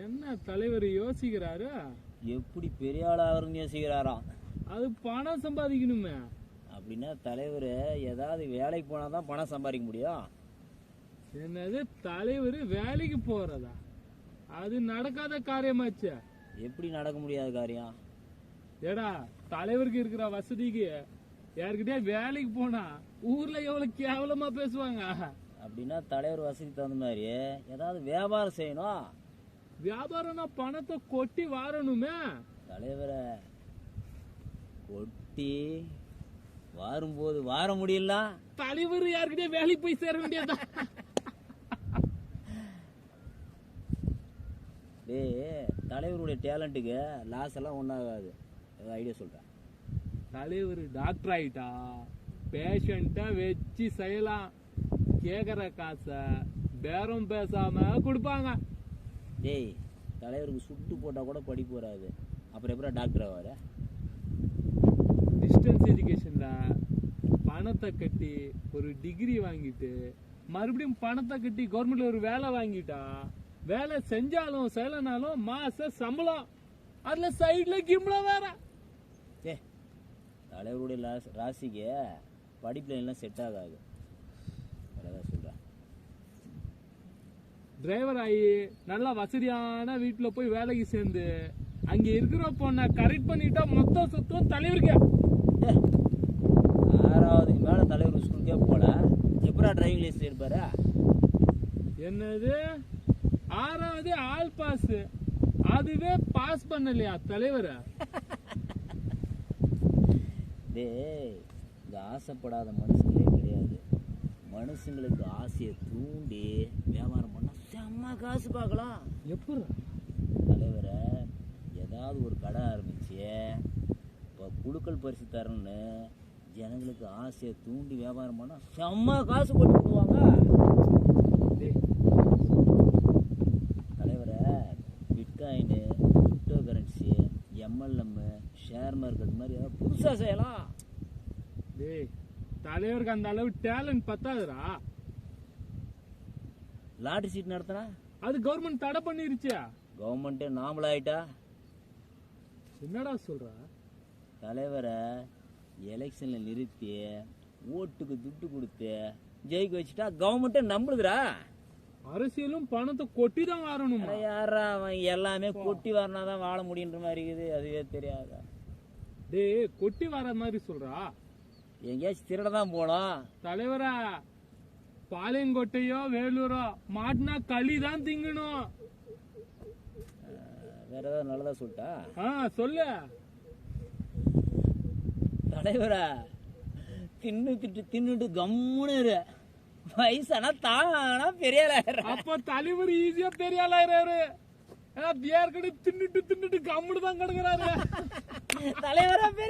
என்ன தலைவர் யோசிக்கிறாரு? எப்படி பெரிய ஆள் ஆகுறதுன்னு யோசிக்கிறாராம். அது பணம் சம்பாதிக்கணுமே. அப்படின்னா தலைவர் ஏதாவது வேலைக்கு போனாதான் பணம் சம்பாதிக்க முடியும். என்னது தலைவர் வேலைக்கு போறதா? அது நடக்காத காரியமாச்சு. எப்படி நடக்க முடியாத காரியம்? ஏடா தலைவருக்கு இருக்கிற வசதிக்கு யாருக்கிட்டே வேலைக்கு போனா ஊர்ல எவ்வளவு கேவலமா பேசுவாங்க. அப்படின்னா தலைவர் வசதி தகுந்த மாதிரி ஏதாவது வியாபாரம் செய்யணும். வியாபாரம்னா பணத்தை கொட்டி வாரணுமே. தலைவரை கொட்டி வாரும்போது வார முடியல. தலைவர் யாருக்கிட்டே வேலைக்கு போய் சேர வேண்டியதா? தலைவருடைய டேலண்ட்டுக்கு லாஸ் எல்லாம் ஒன்றாகாது. ஐடியா சொல்றேன். தலைவர் டாக்டர் ஆயிட்டா பேஷண்ட்டா வச்சு செய்யலாம். கேக்குற காசை பேரம் பேசாம கொடுப்பாங்க. தலைவருக்கு சுட்டு போட்டா கூட படிப்பு வராது. அப்புறம் எப்படி டாக்டர் ஆவாரு? டிஸ்டன்ஸ் எஜுகேஷன்ல பணத்தை கட்டி ஒரு டிகிரி வாங்கிட்டு மறுபடியும் பணத்தை கட்டி கவர்மெண்ட்ல ஒரு வேலை வாங்கிட்டா வேலை செஞ்சாலும் செய்யலனாலும் மாச சம்பளம். அதுல சைட்ல கிம்பளம் வேற. தலைவருடைய ராசிக்கு படிப்புல எல்லாம் செட் ஆகாது. சொல்றேன். டிரைவர் ஆகி நல்லா வசதியான வீட்டுல போய் வேலைக்கு சேர்ந்து அங்க இருக்கிற பொண்ணை கரெக்ட் பண்ணிட்டா மொத்த சொத்தும் தலைவருக்கு. 6வதுக்கு மேல தலைவர் ஸ்கூலுக்கே போல எப்படா டிரைவிங் லைசன்ஸ் எடுப்பாரு? என்னது 6வது ஆல் பாஸ்? அதுவே பாஸ் பண்ணலையா தலைவர்? இந்த ஆசைப்படாத மனுஷங்களே கிடையாது. மனுஷங்களுக்கு ஆசையை தூண்டி வியாபாரம் பண்ணா செம்ம காசு பார்க்கலாம். எப்படி தலைவரை ஏதாவது ஒரு கடை ஆரம்பிச்சு இப்போ குழுக்கள் பரிசு தரணும்னு ஜனங்களுக்கு ஆசையை தூண்டி வியாபாரம் பண்ணா செம்ம காசு கொண்டு போடுவாங்க. தலைவரை bitcoin, crypto currency, MLM, share market மாதிரி ஏதாவது புதுசா செய்யலாம். தலைவருக்கு அந்த அளவு டேலண்ட் பத்தாதுரா. லாட்டரி சீட் நடத்தினா அது கவர்மெண்ட் தடை பண்ணிருச்சு. கவர்மெண்ட்டே நாமளா ஆயிட்டா. என்னடா சொல்ற? தலைவரை எலெக்ஷன்ல நிறுத்தி ஓட்டுக்கு துட்டு கொடுத்து ஜெயிக்க வச்சுட்டா கவர்மெண்ட்டே நம்புதுரா. அரசியலும் பணத்தை கொட்டி தான் வரணும். யாரா அவன் எல்லாமே கொட்டி வரனாதான் வாழ முடியுன்ற மாதிரி இருக்குது. அதுவே தெரியாதா? கொட்டி வர மாதிரி சொல்றா? எங்கேயாச்சும் திருட தான் போனோம். தலைவரா பாளையங்கோட்டையோ வேலூரோ மாட்டினா களி தான் திங்கணும். வேற ஏதாவது நல்லதா சொல்லிட்டா? சொல்லு. தலைவரா தின்னுட்டு கம்முன்னு வயசானா தானா பெரிய ஆளாயிரு. அப்ப தலைவர் ஈஸியா பெரிய ஆளாயிராரு. ஏற்கனவே தின்னுட்டு கம்முன்னு தான் கிடக்குறாரு. தலைவரா பெரிய